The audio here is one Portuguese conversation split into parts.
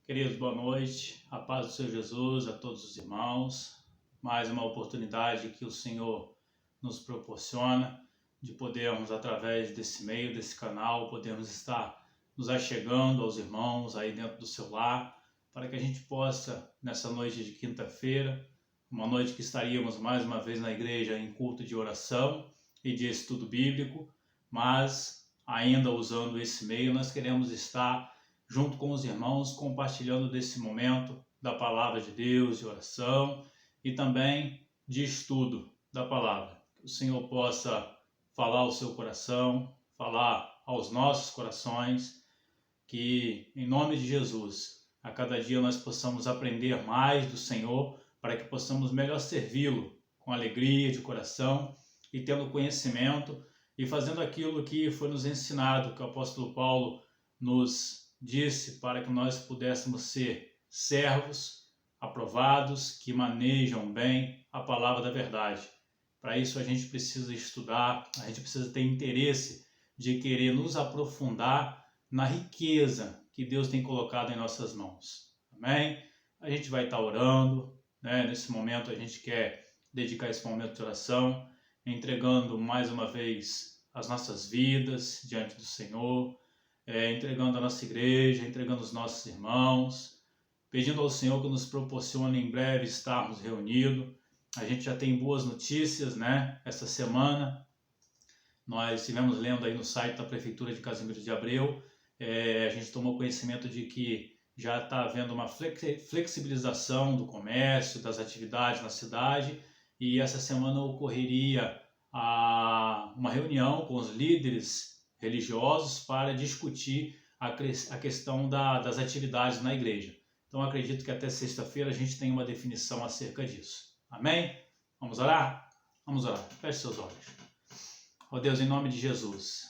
Queridos, boa noite, a paz do Senhor Jesus a todos os irmãos. Mais uma oportunidade que o Senhor nos proporciona de podermos, através desse meio, desse canal, podermos estar nos achegando aos irmãos aí dentro do seu lar, para que a gente possa, nessa noite de quinta-feira, uma noite que estaríamos mais uma vez na igreja em culto de oração e de estudo bíblico, mas ainda usando esse meio, nós queremos estar junto com os irmãos, compartilhando desse momento da palavra de Deus, de oração e também de estudo da palavra. Que o Senhor possa falar ao seu coração, falar aos nossos corações, que em nome de Jesus, a cada dia nós possamos aprender mais do Senhor, para que possamos melhor servi-lo com alegria de coração e tendo conhecimento e fazendo aquilo que foi nos ensinado, que o apóstolo Paulo nos disse, para que nós pudéssemos ser servos aprovados, que manejam bem a palavra da verdade. Para isso a gente precisa estudar, a gente precisa ter interesse de querer nos aprofundar na riqueza que Deus tem colocado em nossas mãos. Amém? A gente vai estar orando, né? Nesse momento a gente quer dedicar esse momento de oração, entregando mais uma vez as nossas vidas diante do Senhor, entregando a nossa igreja, entregando os nossos irmãos, pedindo ao Senhor que nos proporcione em breve estarmos reunidos. A gente já tem boas notícias, né? Essa semana nós estivemos lendo aí no site da Prefeitura de Casimiro de Abreu, a gente tomou conhecimento de que já está havendo uma flexibilização do comércio, das atividades na cidade, e essa semana ocorreria uma reunião com os líderes religiosos para discutir a questão das atividades na igreja. Então acredito que até sexta-feira a gente tem uma definição acerca disso. Amém? Vamos orar? Vamos orar. Feche seus olhos. Ó Deus, em nome de Jesus,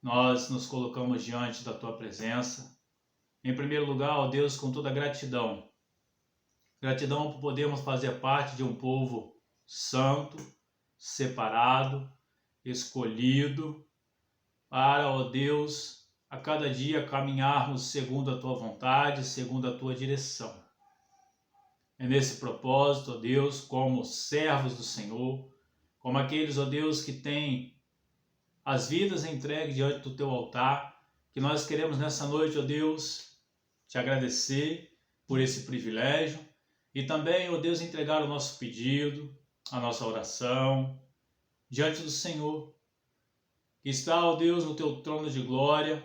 nós nos colocamos diante da Tua presença. Em primeiro lugar, ó Deus, com toda gratidão. Gratidão por podermos fazer parte de um povo santo, separado, escolhido, para, ó Deus, a cada dia caminharmos segundo a Tua vontade, segundo a Tua direção. É nesse propósito, ó Deus, como servos do Senhor, como aqueles, ó Deus, que têm as vidas entregues diante do Teu altar, que nós queremos nessa noite, ó Deus, Te agradecer por esse privilégio e também, ó Deus, entregar o nosso pedido, a nossa oração diante do Senhor, que está, ó Deus, no Teu trono de glória,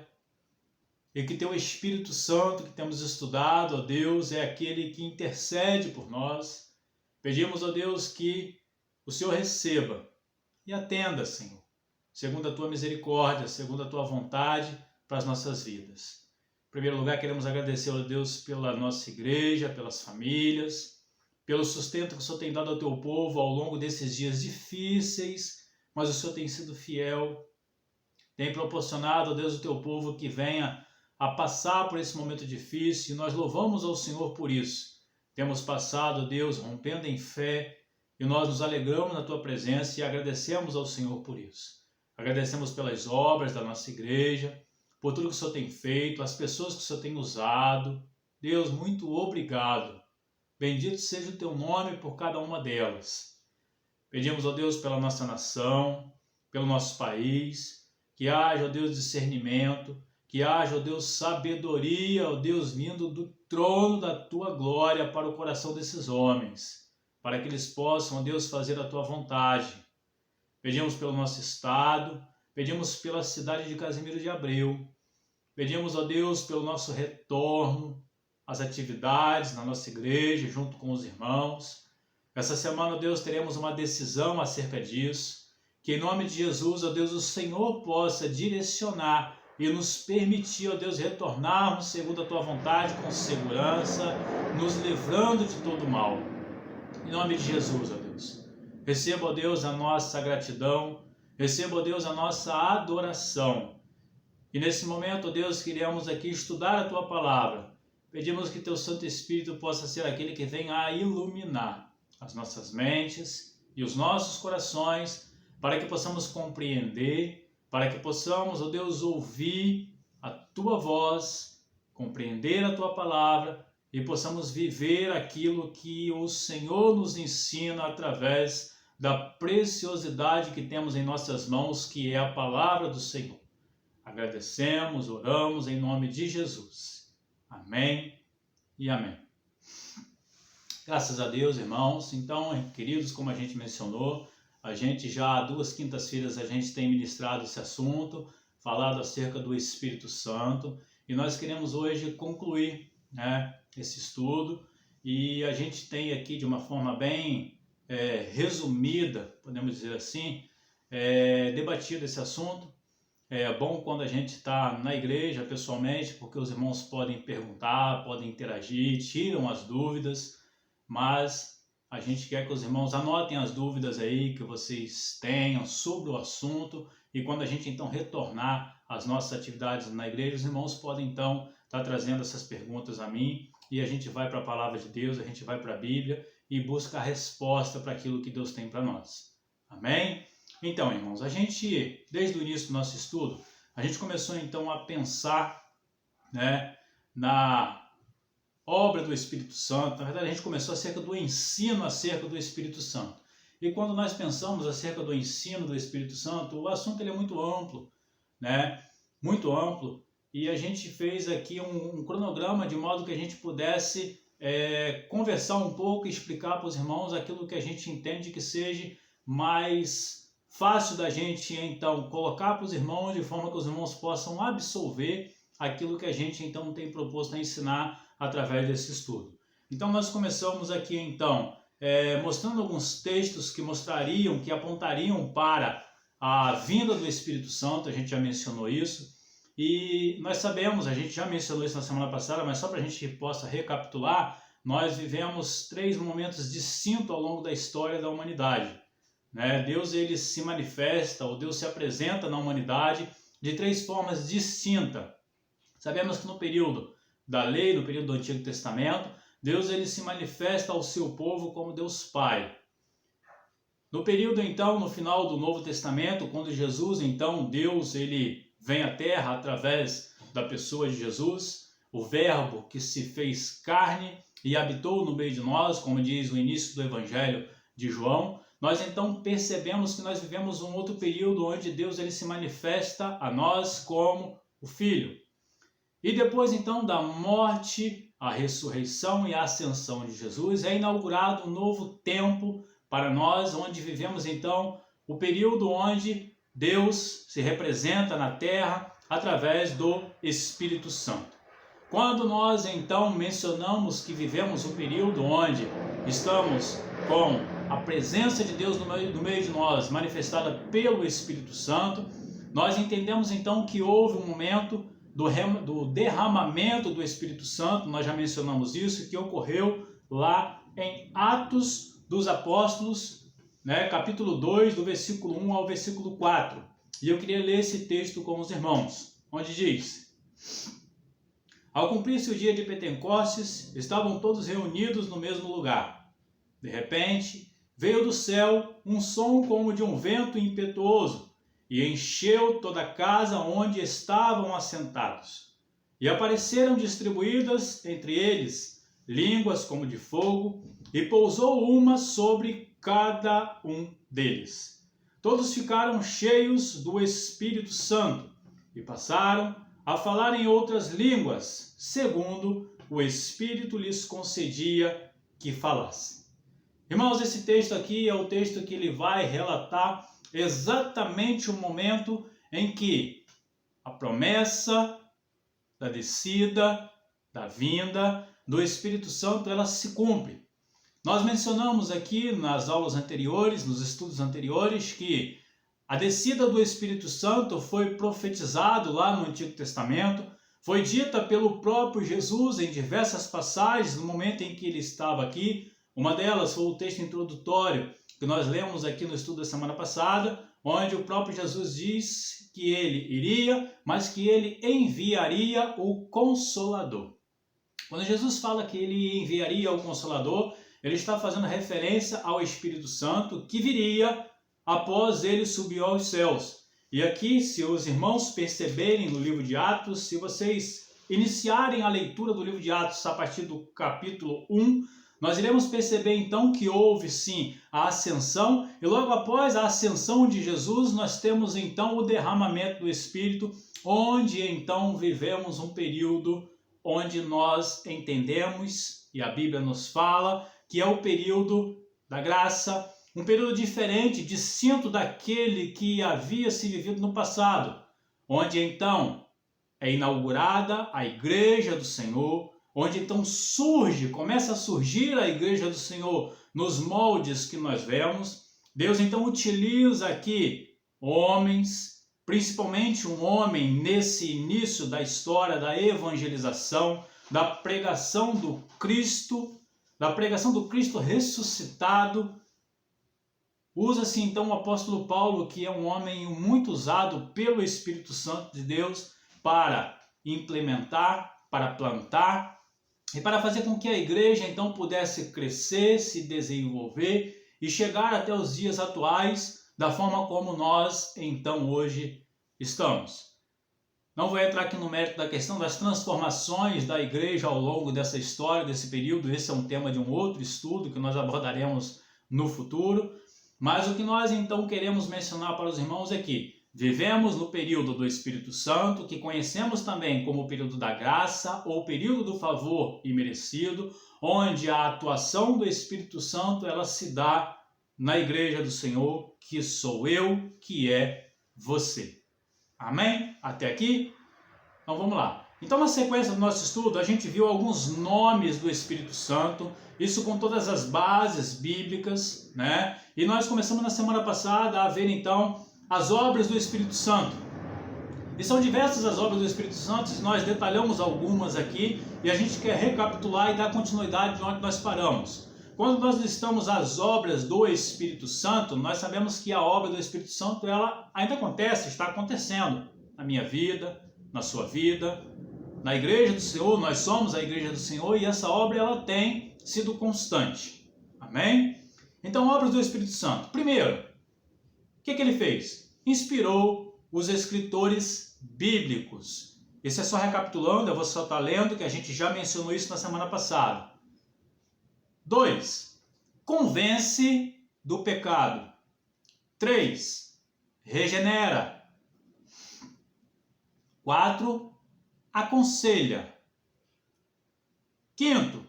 e que Teu Espírito Santo, que temos estudado, ó Deus, é aquele que intercede por nós. Pedimos, ó Deus, que o Senhor receba e atenda, Senhor, segundo a Tua misericórdia, segundo a Tua vontade para as nossas vidas. Em primeiro lugar, queremos agradecer, ó Deus, pela nossa igreja, pelas famílias, pelo sustento que o Senhor tem dado ao Teu povo ao longo desses dias difíceis, mas o Senhor tem sido fiel, tem proporcionado, ó Deus, o Teu povo que venha a passar por esse momento difícil, e nós louvamos ao Senhor por isso. Temos passado, ó Deus, rompendo em fé, e nós nos alegramos na Tua presença e agradecemos ao Senhor por isso. Agradecemos pelas obras da nossa igreja, por tudo que o Senhor tem feito, as pessoas que o Senhor tem usado. Deus, muito obrigado. Bendito seja o Teu nome por cada uma delas. Pedimos, ó Deus, pela nossa nação, pelo nosso país, que haja, ó Deus, discernimento, que haja, ó Deus, sabedoria, ó Deus, vindo do trono da Tua glória para o coração desses homens, para que eles possam, ó Deus, fazer a Tua vontade. Pedimos pelo nosso estado, pedimos pela cidade de Casimiro de Abreu, pedimos, ó Deus, pelo nosso retorno às atividades na nossa igreja, junto com os irmãos. Essa semana, ó Deus, teremos uma decisão acerca disso, que em nome de Jesus, ó Deus, o Senhor possa direcionar e nos permitir, ó Deus, retornarmos segundo a Tua vontade com segurança, nos livrando de todo mal. Em nome de Jesus, ó Deus. Receba, ó Deus, a nossa gratidão, receba, ó Deus, a nossa adoração. E nesse momento, ó Deus, queremos aqui estudar a Tua palavra. Pedimos que Teu Santo Espírito possa ser aquele que venha a iluminar as nossas mentes e os nossos corações, para que possamos compreender, para que possamos, ó Deus, ouvir a Tua voz compreender a Tua palavra e possamos viver aquilo que o Senhor nos ensina através da preciosidade que temos em nossas mãos, que é a palavra do Senhor. Agradecemos, oramos em nome de Jesus. Amém e amém. Graças a Deus, irmãos. Então, queridos, como a gente mencionou, a gente já há 2 quintas-feiras a gente tem ministrado esse assunto, falado acerca do Espírito Santo, e nós queremos hoje concluir, esse estudo, e a gente tem aqui de uma forma bem resumida, podemos dizer assim, debatido esse assunto. É bom quando a gente está na igreja pessoalmente, porque os irmãos podem perguntar, podem interagir, tiram as dúvidas, mas a gente quer que os irmãos anotem as dúvidas aí que vocês tenham sobre o assunto, e quando a gente então retornar às nossas atividades na igreja, os irmãos podem então estar trazendo essas perguntas a mim, e a gente vai para a palavra de Deus, a gente vai para a Bíblia e busca a resposta para aquilo que Deus tem para nós. Amém? Então, irmãos, a gente, desde o início do nosso estudo, a gente começou então a pensar, na obra do Espírito Santo. Na verdade, a gente começou acerca do ensino acerca do Espírito Santo. E quando nós pensamos acerca do ensino do Espírito Santo, o assunto ele é muito amplo, muito amplo, e a gente fez aqui um cronograma de modo que a gente pudesse conversar um pouco e explicar para os irmãos aquilo que a gente entende que seja mais fácil da gente, então, colocar para os irmãos de forma que os irmãos possam absorver aquilo que a gente, então, tem proposto a ensinar através desse estudo. Então, nós começamos aqui, então, mostrando alguns textos que mostrariam, que apontariam para a vinda do Espírito Santo. A gente já mencionou isso. E nós sabemos, a gente já mencionou isso na semana passada, mas só para a gente possa recapitular, nós vivemos 3 momentos distintos ao longo da história da humanidade. Deus ele se manifesta, ou Deus se apresenta na humanidade de 3 formas distintas. Sabemos que no período da lei, no período do Antigo Testamento, Deus ele se manifesta ao seu povo como Deus Pai. No período então, no final do Novo Testamento, quando Jesus, então, Deus ele vem à Terra através da pessoa de Jesus, o Verbo que se fez carne e habitou no meio de nós, como diz o início do Evangelho de João, nós então percebemos que nós vivemos um outro período onde Deus ele se manifesta a nós como o Filho. E depois então da morte, a ressurreição e a ascensão de Jesus, é inaugurado um novo tempo para nós, onde vivemos então o período onde Deus se representa na terra através do Espírito Santo. Quando nós então mencionamos que vivemos um período onde estamos com a presença de Deus no meio de nós, manifestada pelo Espírito Santo, nós entendemos então que houve um momento do derramamento do Espírito Santo. Nós já mencionamos isso, que ocorreu lá em Atos dos Apóstolos, capítulo 2, do versículo 1 ao versículo 4. E eu queria ler esse texto com os irmãos, onde diz: Ao cumprir-se o dia de Pentecostes, estavam todos reunidos no mesmo lugar. De repente, veio do céu um som como de um vento impetuoso, e encheu toda a casa onde estavam assentados. E apareceram distribuídas entre eles línguas como de fogo, e pousou uma sobre cada um deles. Todos ficaram cheios do Espírito Santo, e passaram a falar em outras línguas, segundo o Espírito lhes concedia que falassem. Irmãos, esse texto aqui é o texto que ele vai relatar exatamente o momento em que a promessa da descida, da vinda do Espírito Santo, ela se cumpre. Nós mencionamos aqui nas aulas anteriores, nos estudos anteriores, que a descida do Espírito Santo foi profetizado lá no Antigo Testamento, foi dita pelo próprio Jesus em diversas passagens no momento em que ele estava aqui. Uma delas foi o texto introdutório que nós lemos aqui no estudo da semana passada, onde o próprio Jesus diz que ele iria, mas que ele enviaria o Consolador. Quando Jesus fala que ele enviaria o Consolador, ele está fazendo referência ao Espírito Santo que viria após ele subir aos céus. E aqui, se os irmãos perceberem no livro de Atos, se vocês iniciarem a leitura do livro de Atos a partir do capítulo 1, nós iremos perceber então que houve sim a ascensão, e logo após a ascensão de Jesus, nós temos então o derramamento do Espírito, onde então vivemos um período onde nós entendemos, e a Bíblia nos fala, que é o período da graça, um período diferente, distinto daquele que havia se vivido no passado, onde então é inaugurada a Igreja do Senhor, onde então começa a surgir a Igreja do Senhor nos moldes que nós vemos. Deus então utiliza aqui homens, principalmente um homem nesse início da história da evangelização, da pregação do Cristo ressuscitado. Usa-se então o apóstolo Paulo, que é um homem muito usado pelo Espírito Santo de Deus para implementar, para plantar e para fazer com que a igreja então pudesse crescer, se desenvolver e chegar até os dias atuais da forma como nós então hoje estamos. Não vou entrar aqui no mérito da questão das transformações da igreja ao longo dessa história, desse período. Esse é um tema de um outro estudo que nós abordaremos no futuro. Mas o que nós então queremos mencionar para os irmãos é que vivemos no período do Espírito Santo, que conhecemos também como o período da graça ou período do favor imerecido, onde a atuação do Espírito Santo ela se dá na igreja do Senhor, que sou eu, que é você. Amém? Até aqui? Então vamos lá. Então na sequência do nosso estudo, a gente viu alguns nomes do Espírito Santo, isso com todas as bases bíblicas, né? E nós começamos na semana passada a ver então as obras do Espírito Santo. E são diversas as obras do Espírito Santo, nós detalhamos algumas aqui e a gente quer recapitular e dar continuidade de onde nós paramos. Quando nós listamos as obras do Espírito Santo, nós sabemos que a obra do Espírito Santo ela ainda acontece, está acontecendo na minha vida, na sua vida, na igreja do Senhor. Nós somos a igreja do Senhor e essa obra ela tem sido constante. Amém? Então, obras do Espírito Santo. Primeiro, o que ele fez? Inspirou os escritores bíblicos. Isso é só recapitulando, eu vou só estar lendo, que a gente já mencionou isso na semana passada. 2. Convence do pecado. 3. Regenera. 4. Aconselha. 5.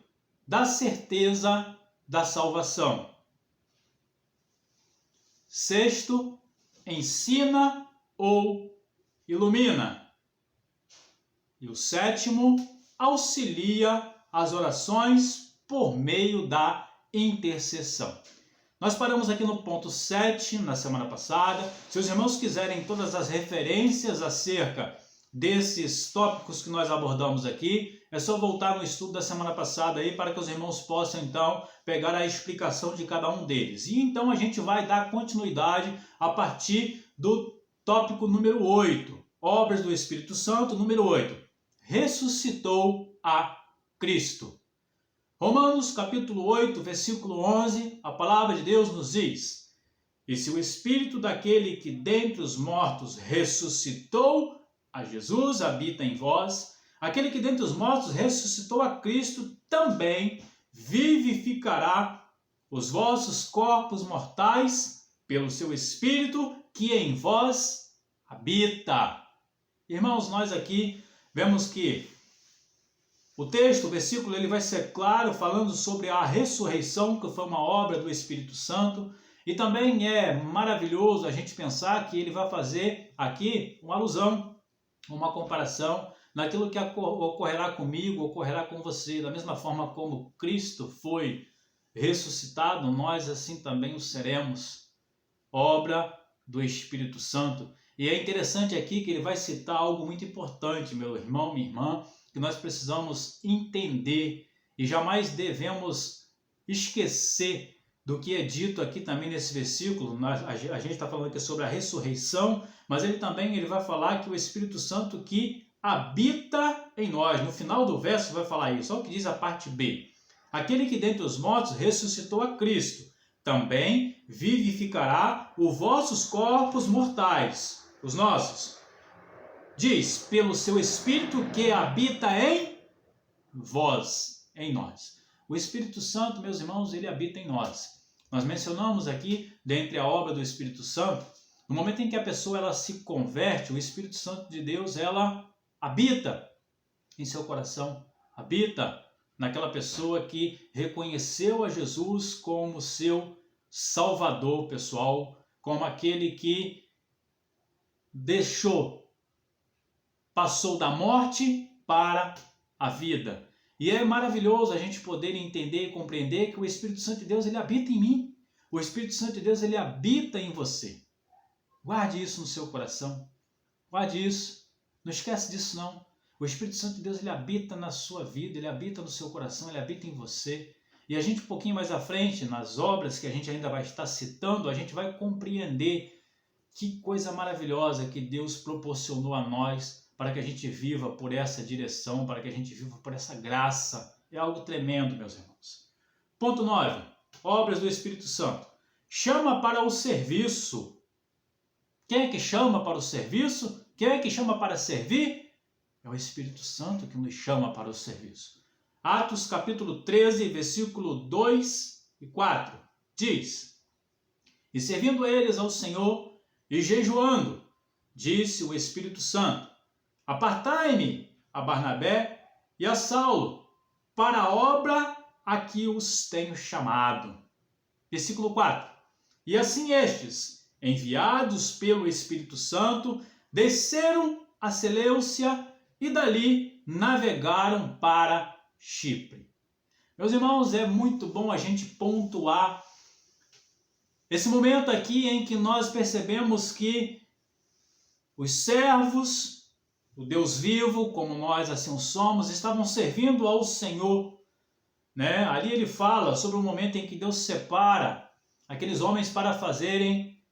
Dá certeza da salvação. 6. Ensina ou ilumina. E o 7. Auxilia as orações por meio da intercessão. Nós paramos aqui no ponto 7 na semana passada. Se os irmãos quiserem todas as referências acerca desses tópicos que nós abordamos aqui, é só voltar no estudo da semana passada aí para que os irmãos possam então pegar a explicação de cada um deles. E então a gente vai dar continuidade a partir do tópico número 8, obras do Espírito Santo, número 8, ressuscitou a Cristo. Romanos capítulo 8, versículo 11, a palavra de Deus nos diz: e se o Espírito daquele que dentre os mortos ressuscitou a Jesus habita em vós, aquele que dentre os mortos ressuscitou a Cristo também vivificará os vossos corpos mortais pelo seu Espírito que em vós habita. Irmãos, nós aqui vemos que o texto, o versículo, ele vai ser claro falando sobre a ressurreição, que foi uma obra do Espírito Santo. E também é maravilhoso a gente pensar que ele vai fazer aqui uma alusão, uma comparação naquilo que ocorrerá comigo, ocorrerá com você. Da mesma forma como Cristo foi ressuscitado, nós assim também o seremos. Obra do Espírito Santo. E é interessante aqui que ele vai citar algo muito importante, meu irmão, minha irmã, que nós precisamos entender e jamais devemos esquecer do que é dito aqui também nesse versículo. A gente está falando aqui sobre a ressurreição, mas ele vai falar que o Espírito Santo que habita em nós. No final do verso vai falar isso. Olha o que diz a parte B. Aquele que dentre os mortos ressuscitou a Cristo, também vivificará os vossos corpos mortais, os nossos, Diz, pelo seu Espírito que habita em vós, em nós. O Espírito Santo, meus irmãos, ele habita em nós. Nós mencionamos aqui, dentre a obra do Espírito Santo, no momento em que a pessoa ela se converte, o Espírito Santo de Deus, ela habita em seu coração, habita naquela pessoa que reconheceu a Jesus como seu Salvador pessoal, como aquele que passou da morte para a vida. E é maravilhoso a gente poder entender e compreender que o Espírito Santo de Deus, ele habita em mim. O Espírito Santo de Deus, ele habita em você. Guarde isso no seu coração. Guarde isso. Não esquece disso, não. O Espírito Santo de Deus, ele habita na sua vida, ele habita no seu coração, ele habita em você. E a gente, um pouquinho mais à frente, nas obras que a gente ainda vai estar citando, a gente vai compreender que coisa maravilhosa que Deus proporcionou a nós para que a gente viva por essa direção, para que a gente viva por essa graça. É algo tremendo, meus irmãos. Ponto 9. Obras do Espírito Santo. Chama para o serviço. Quem é que chama para o serviço? Quem é que chama para servir? É o Espírito Santo que nos chama para o serviço. Atos capítulo 13, versículo 2 e 4. Diz: E servindo eles ao Senhor e jejuando, disse o Espírito Santo: Apartai-me a Barnabé e a Saulo para a obra a que os tenho chamado. Versículo 4. E assim estes, enviados pelo Espírito Santo, desceram a Seleucia e dali navegaram para Chipre. Meus irmãos, é muito bom a gente pontuar esse momento aqui em que nós percebemos que os servos, o Deus vivo, como nós assim somos, estavam servindo ao Senhor, né? Ali ele fala sobre o momento em que Deus separa aqueles homens para fazerem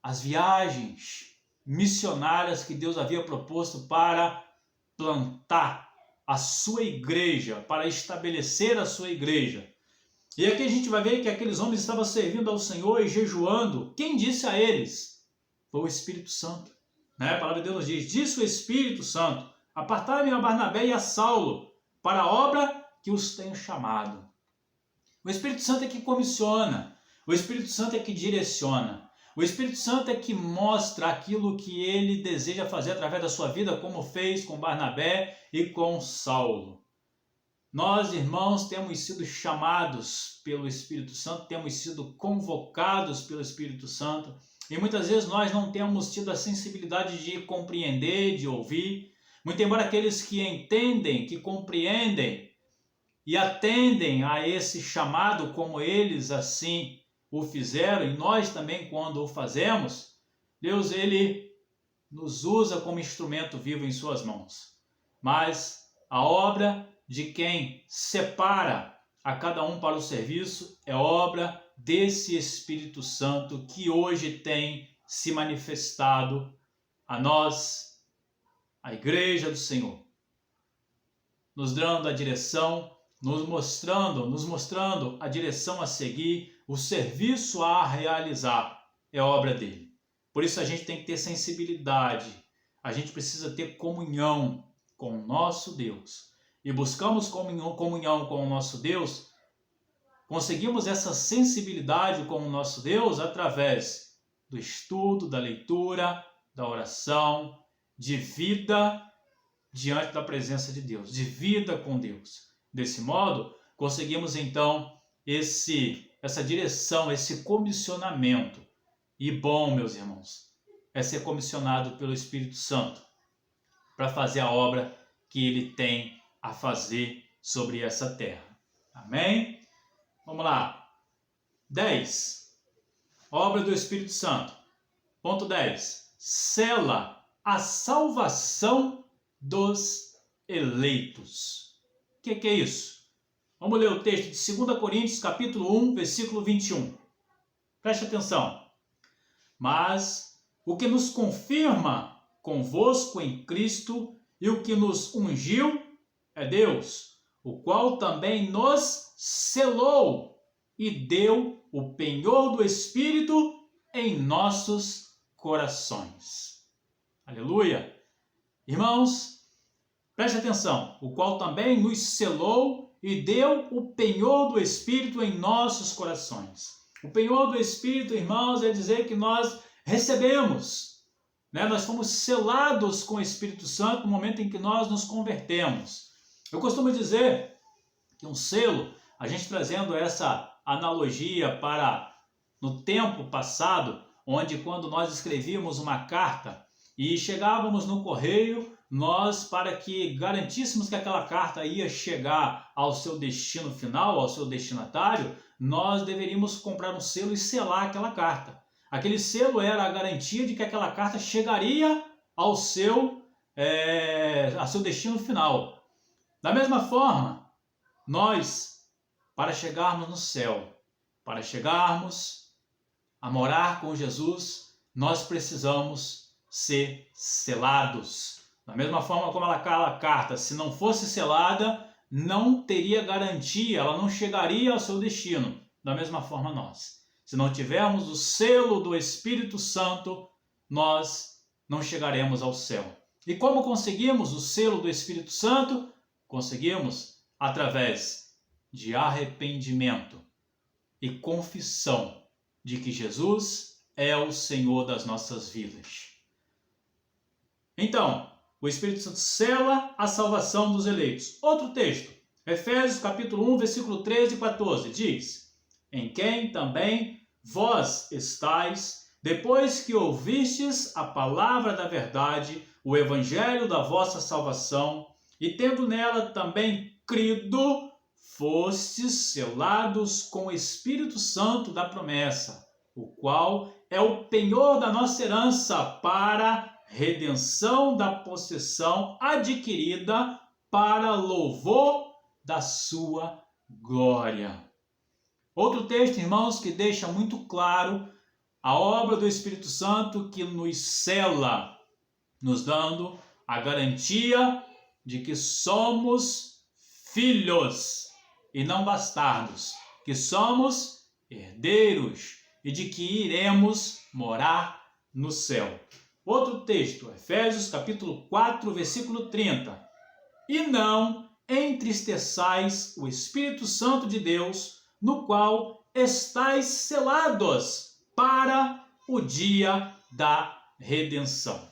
as viagens missionárias que Deus havia proposto para plantar a sua igreja, para estabelecer a sua igreja. E aqui a gente vai ver que aqueles homens estavam servindo ao Senhor e jejuando. Quem disse a eles? Foi o Espírito Santo. Né? A palavra de Deus nos diz: disse o Espírito Santo: Apartai-me a Barnabé e a Saulo para a obra que os tenho chamado. O Espírito Santo é que comissiona. O Espírito Santo é que direciona. O Espírito Santo é que mostra aquilo que ele deseja fazer através da sua vida, como fez com Barnabé e com Saulo. Nós, irmãos, temos sido chamados pelo Espírito Santo, temos sido convocados pelo Espírito Santo, e muitas vezes nós não temos tido a sensibilidade de compreender, de ouvir. Muito embora aqueles que entendem, que compreendem e atendem a esse chamado como eles assim o fizeram, e nós também quando o fazemos, Deus ele nos usa como instrumento vivo em suas mãos. Mas a obra de quem separa a cada um para o serviço é obra desse Espírito Santo que hoje tem se manifestado a nós, a Igreja do Senhor, nos dando a direção, nos mostrando a direção a seguir, o serviço a realizar, é obra dele. Por isso a gente tem que ter sensibilidade, a gente precisa ter comunhão com o nosso Deus. E buscamos comunhão com o nosso Deus, conseguimos essa sensibilidade com o nosso Deus através do estudo, da leitura, da oração, de vida diante da presença de Deus, de vida com Deus. Desse modo, conseguimos então essa direção, esse comissionamento. E bom, meus irmãos, é ser comissionado pelo Espírito Santo para fazer a obra que ele tem a fazer sobre essa terra. Amém? Vamos lá. 10. Obra do Espírito Santo. Ponto 10. Sela a salvação dos eleitos. O que é isso? Vamos ler o texto de 2 Coríntios, capítulo 1, versículo 21. Preste atenção. Mas o que nos confirma convosco em Cristo e o que nos ungiu é Deus, o qual também nos selou e deu o penhor do Espírito em nossos corações. Aleluia! Irmãos, preste atenção, o qual também nos selou e deu o penhor do Espírito em nossos corações. O penhor do Espírito, irmãos, é dizer que nós recebemos, né? Nós fomos selados com o Espírito Santo no momento em que nós nos convertemos. Eu costumo dizer que um selo, a gente trazendo essa analogia para no tempo passado, onde quando nós escrevíamos uma carta e chegávamos no correio, nós, para que garantíssemos que aquela carta ia chegar ao seu destino final, ao seu destinatário, nós deveríamos comprar um selo e selar aquela carta. Aquele selo era a garantia de que aquela carta chegaria ao seu destino final. Da mesma forma, nós, para chegarmos no céu, para chegarmos a morar com Jesus, nós precisamos ser selados. Da mesma forma como aquela carta, se não fosse selada, não teria garantia, ela não chegaria ao seu destino. Da mesma forma nós. Se não tivermos o selo do Espírito Santo, nós não chegaremos ao céu. E como conseguimos o selo do Espírito Santo? Conseguimos através de arrependimento e confissão de que Jesus é o Senhor das nossas vidas. Então, o Espírito Santo sela a salvação dos eleitos. Outro texto, Efésios capítulo 1, versículo 13 e 14, diz: em quem também vós estáis, depois que ouvistes a palavra da verdade, o evangelho da vossa salvação, e tendo nela também crido, fostes selados com o Espírito Santo da promessa, o qual é o penhor da nossa herança para redenção da possessão adquirida para louvor da sua glória. Outro texto, irmãos, que deixa muito claro a obra do Espírito Santo que nos sela, nos dando a garantia de que somos filhos e não bastardos, que somos herdeiros e de que iremos morar no céu. Outro texto, Efésios capítulo 4, versículo 30. E não entristeçais o Espírito Santo de Deus, no qual estáis selados para o dia da redenção.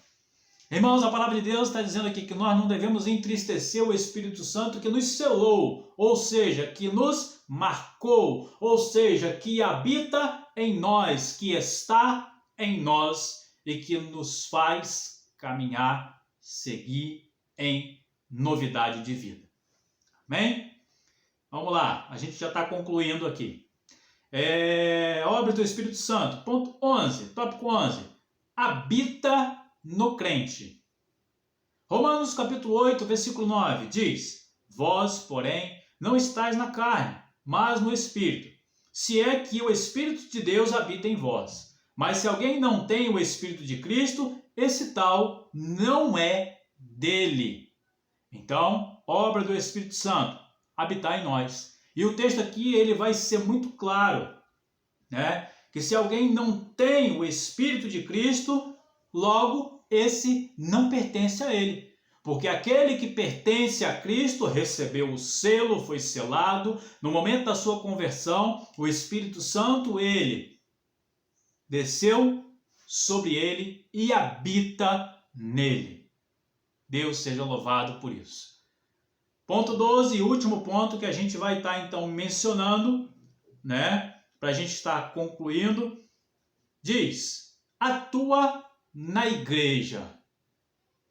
Irmãos, a palavra de Deus está dizendo aqui que nós não devemos entristecer o Espírito Santo que nos selou, ou seja, que nos marcou, ou seja, que habita em nós, que está em nós e que nos faz caminhar, seguir em novidade de vida. Amém? Vamos lá, a gente já está concluindo aqui. Obra do Espírito Santo, ponto 11, tópico 11. Habita no crente. Romanos capítulo 8, versículo 9, diz: vós, porém, não estáis na carne, mas no Espírito, se é que o Espírito de Deus habita em vós. Mas se alguém não tem o Espírito de Cristo, esse tal não é dele. Então, obra do Espírito Santo, habitar em nós. E o texto aqui ele vai ser muito claro, né? Que se alguém não tem o Espírito de Cristo, logo esse não pertence a ele. Porque aquele que pertence a Cristo recebeu o selo, foi selado. No momento da sua conversão, o Espírito Santo, ele desceu sobre ele e habita nele. Deus seja louvado por isso. Ponto 12, último ponto que a gente vai estar então mencionando, né? Para a gente estar concluindo. Diz: atua na igreja.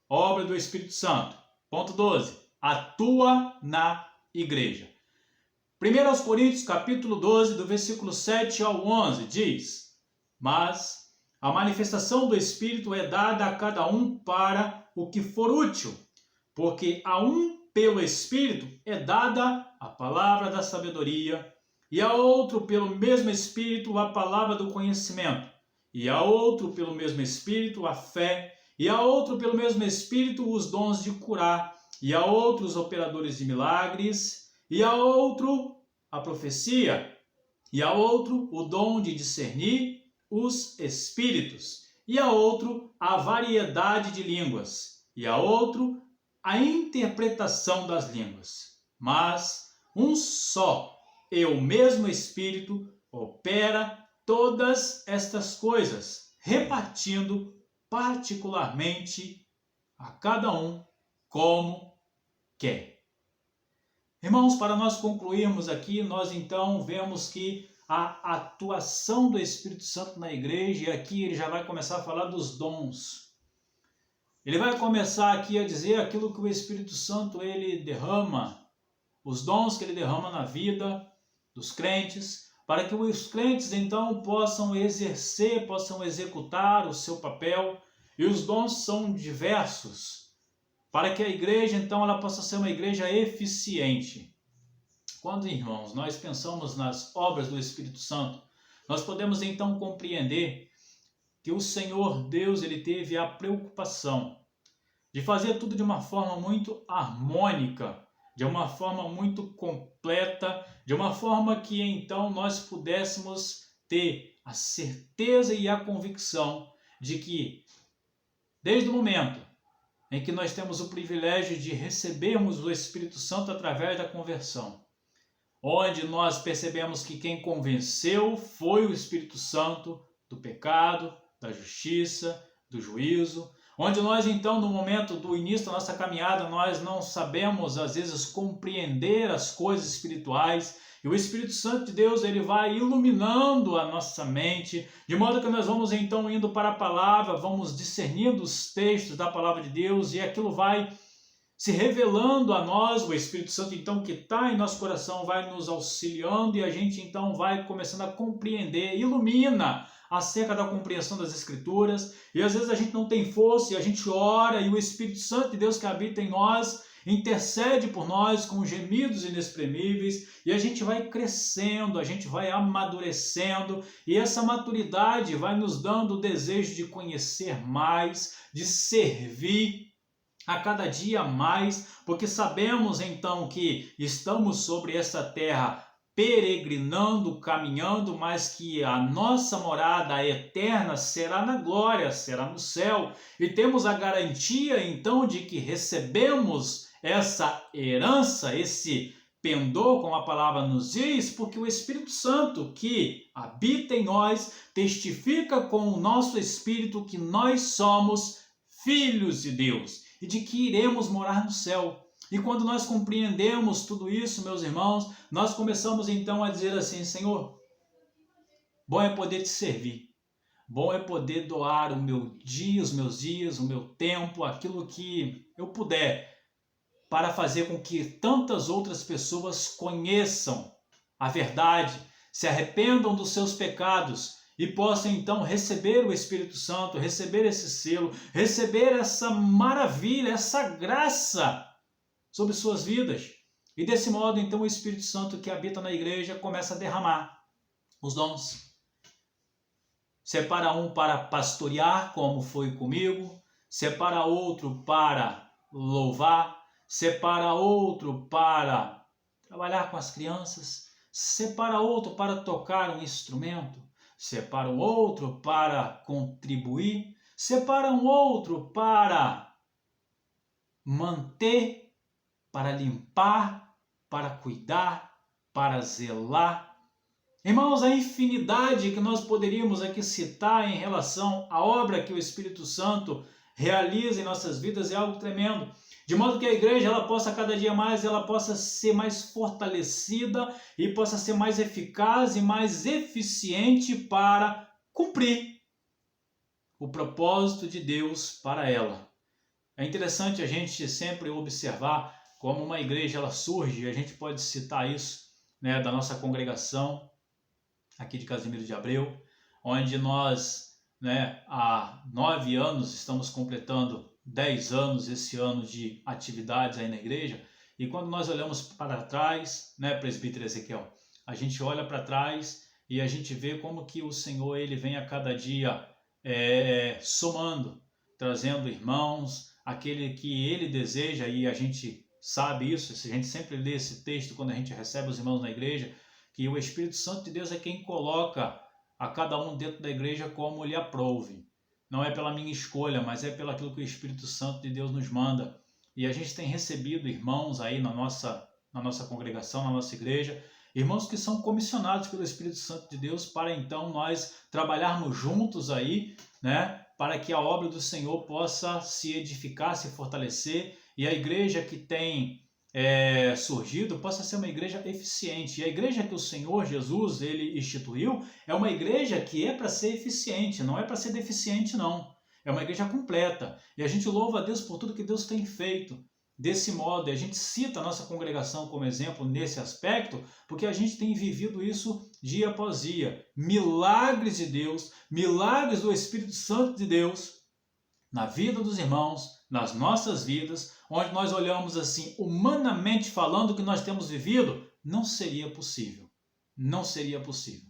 Obra do Espírito Santo. Ponto 12. Atua na igreja. 1 Coríntios capítulo 12, do versículo 7 ao 11, diz: mas a manifestação do Espírito é dada a cada um para o que for útil, porque a um pelo Espírito é dada a palavra da sabedoria, e a outro pelo mesmo Espírito a palavra do conhecimento, e a outro pelo mesmo Espírito a fé, e a outro pelo mesmo Espírito os dons de curar, e a outro os operadores de milagres, e a outro a profecia, e a outro o dom de discernir os espíritos, e a outro a variedade de línguas. e a outro a interpretação das línguas. Mas um só e o mesmo Espírito opera todas estas coisas, repartindo particularmente a cada um como quer. Irmãos, para nós concluirmos aqui, nós então vemos que a atuação do Espírito Santo na igreja, e aqui ele já vai começar a falar dos dons. Ele vai começar aqui a dizer aquilo que o Espírito Santo ele derrama, os dons que ele derrama na vida dos crentes, para que os crentes então possam exercer, possam executar o seu papel, e os dons são diversos, para que a igreja então ela possa ser uma igreja eficiente. Quando, irmãos, nós pensamos nas obras do Espírito Santo, nós podemos então compreender que o Senhor Deus ele teve a preocupação de fazer tudo de uma forma muito harmônica, de uma forma muito completa, de uma forma que então nós pudéssemos ter a certeza e a convicção de que, desde o momento em que nós temos o privilégio de recebermos o Espírito Santo através da conversão, onde nós percebemos que quem convenceu foi o Espírito Santo do pecado, da justiça, do juízo, onde nós então no momento do início da nossa caminhada nós não sabemos às vezes compreender as coisas espirituais, e o Espírito Santo de Deus ele vai iluminando a nossa mente, de modo que nós vamos então indo para a palavra, vamos discernindo os textos da palavra de Deus, e aquilo vai se revelando a nós. O Espírito Santo então que está em nosso coração vai nos auxiliando, e a gente então vai começando a compreender, ilumina acerca da compreensão das Escrituras, e às vezes a gente não tem força, e a gente ora, e o Espírito Santo de Deus que habita em nós intercede por nós com gemidos inexprimíveis, e a gente vai crescendo, a gente vai amadurecendo, e essa maturidade vai nos dando o desejo de conhecer mais, de servir a cada dia mais, porque sabemos então que estamos sobre essa terra peregrinando, caminhando, mas que a nossa morada eterna será na glória, será no céu, e temos a garantia então de que recebemos essa herança, esse pendor, como a palavra nos diz, porque o Espírito Santo que habita em nós testifica com o nosso espírito que nós somos filhos de Deus e de que iremos morar no céu. E quando nós compreendemos tudo isso, meus irmãos, nós começamos então a dizer assim: Senhor, bom é poder te servir, bom é poder doar o meu dia, os meus dias, o meu tempo, aquilo que eu puder, para fazer com que tantas outras pessoas conheçam a verdade, se arrependam dos seus pecados e possam então receber o Espírito Santo, receber esse selo, receber essa maravilha, essa graça sobre suas vidas. E desse modo, então, o Espírito Santo que habita na igreja começa a derramar os dons. Separa um para pastorear, como foi comigo, separa outro para louvar, separa outro para trabalhar com as crianças, separa outro para tocar um instrumento, separa um outro para contribuir, separa um outro para manter, para limpar, para cuidar, para zelar. Irmãos, a infinidade que nós poderíamos aqui citar em relação à obra que o Espírito Santo realiza em nossas vidas é algo tremendo. De modo que a igreja ela possa cada dia mais, ela possa ser mais fortalecida e possa ser mais eficaz e mais eficiente para cumprir o propósito de Deus para ela. É interessante a gente sempre observar como uma igreja ela surge, a gente pode citar isso, né, da nossa congregação aqui de Casimiro de Abreu, onde nós, né, há 9 anos estamos completando 10 anos esse ano de atividades aí na igreja, e quando nós olhamos para trás, né, presbítero Ezequiel, a gente olha para trás e a gente vê como que o Senhor ele vem a cada dia somando, trazendo irmãos, aquele que ele deseja, e a gente sabe isso, a gente sempre lê esse texto quando a gente recebe os irmãos na igreja, que o Espírito Santo de Deus é quem coloca a cada um dentro da igreja como lhe aprouve, não é pela minha escolha, mas é pelo aquilo que o Espírito Santo de Deus nos manda. E a gente tem recebido irmãos aí na nossa congregação, na nossa igreja, irmãos que são comissionados pelo Espírito Santo de Deus para então nós trabalharmos juntos aí, né, para que a obra do Senhor possa se edificar, se fortalecer, e a igreja que tem surgido possa ser uma igreja eficiente. E a igreja que o Senhor Jesus ele instituiu é uma igreja que é para ser eficiente, não é para ser deficiente, não. É uma igreja completa. E a gente louva a Deus por tudo que Deus tem feito desse modo. E a gente cita a nossa congregação como exemplo nesse aspecto, porque a gente tem vivido isso dia após dia. Milagres de Deus, milagres do Espírito Santo de Deus na vida dos irmãos, nas nossas vidas, onde nós olhamos assim, humanamente falando, o que nós temos vivido, não seria possível. Não seria possível.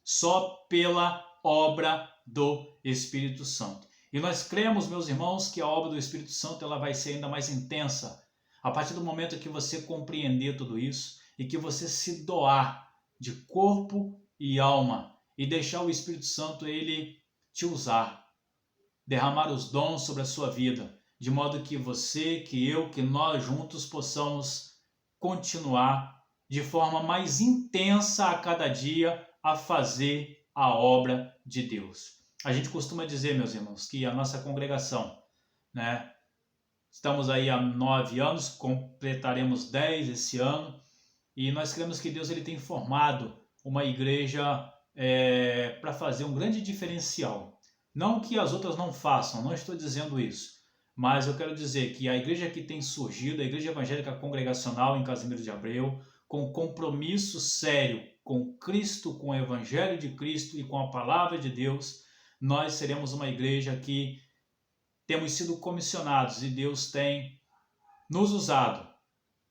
Só pela obra do Espírito Santo. E nós cremos, meus irmãos, que a obra do Espírito Santo ela vai ser ainda mais intensa a partir do momento que você compreender tudo isso e que você se doar de corpo e alma e deixar o Espírito Santo ele te usar, derramar os dons sobre a sua vida, de modo que você, que eu, que nós juntos possamos continuar de forma mais intensa a cada dia a fazer a obra de Deus. A gente costuma dizer, meus irmãos, que a nossa congregação, né, estamos aí há 9 anos, completaremos 10 esse ano, e nós cremos que Deus ele tem formado uma igreja para fazer um grande diferencial. Não que as outras não façam, não estou dizendo isso, mas eu quero dizer que a igreja que tem surgido, a Igreja Evangélica Congregacional em Casimiro de Abreu, com compromisso sério com Cristo, com o Evangelho de Cristo e com a Palavra de Deus, nós seremos uma igreja que temos sido comissionados e Deus tem nos usado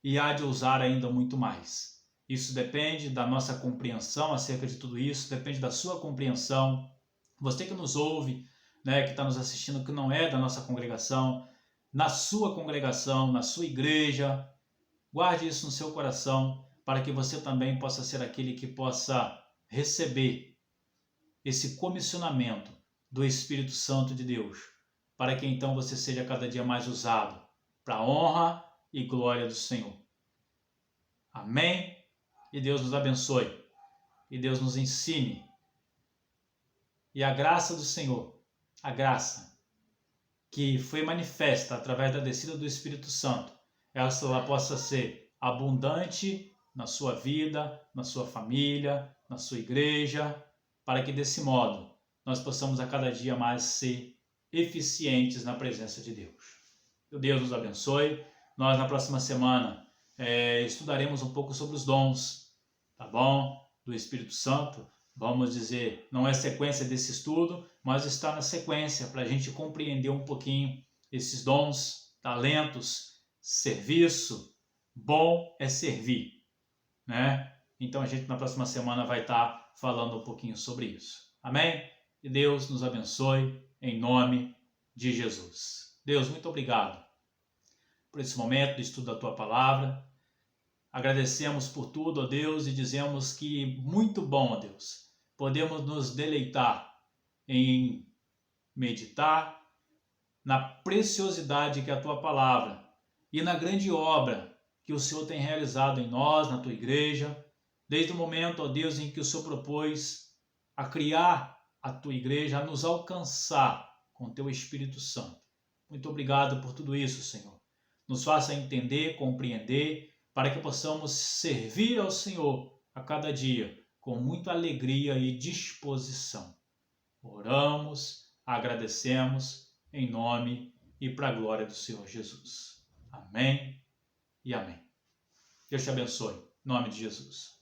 e há de usar ainda muito mais. Isso depende da nossa compreensão acerca de tudo isso, depende da sua compreensão. Você que nos ouve, né, que está nos assistindo, que não é da nossa congregação, na sua congregação, na sua igreja, guarde isso no seu coração para que você também possa ser aquele que possa receber esse comissionamento do Espírito Santo de Deus, para que então você seja cada dia mais usado para a honra e glória do Senhor. Amém? E Deus nos abençoe. E Deus nos ensine. E a graça do Senhor, a graça que foi manifesta através da descida do Espírito Santo, ela possa ser abundante na sua vida, na sua família, na sua igreja, para que desse modo nós possamos a cada dia mais ser eficientes na presença de Deus. Que Deus nos abençoe. Nós na próxima semana estudaremos um pouco sobre os dons, tá bom? Do Espírito Santo. Vamos dizer, não é sequência desse estudo, mas está na sequência para a gente compreender um pouquinho esses dons, talentos, serviço. Bom é servir, né? Então a gente na próxima semana vai estar falando um pouquinho sobre isso. Amém? E Deus nos abençoe em nome de Jesus. Deus, muito obrigado por esse momento de estudo da Tua Palavra. Agradecemos por tudo, ó Deus, e dizemos que muito bom, ó Deus, podemos nos deleitar em meditar na preciosidade que é a Tua Palavra e na grande obra que o Senhor tem realizado em nós, na Tua igreja, desde o momento, ó Deus, em que o Senhor propôs a criar a Tua igreja, a nos alcançar com Teu Espírito Santo. Muito obrigado por tudo isso, Senhor. Nos faça entender, compreender, para que possamos servir ao Senhor a cada dia com muita alegria e disposição. Oramos, agradecemos em nome e para a glória do Senhor Jesus. Amém e amém. Deus te abençoe. Em nome de Jesus.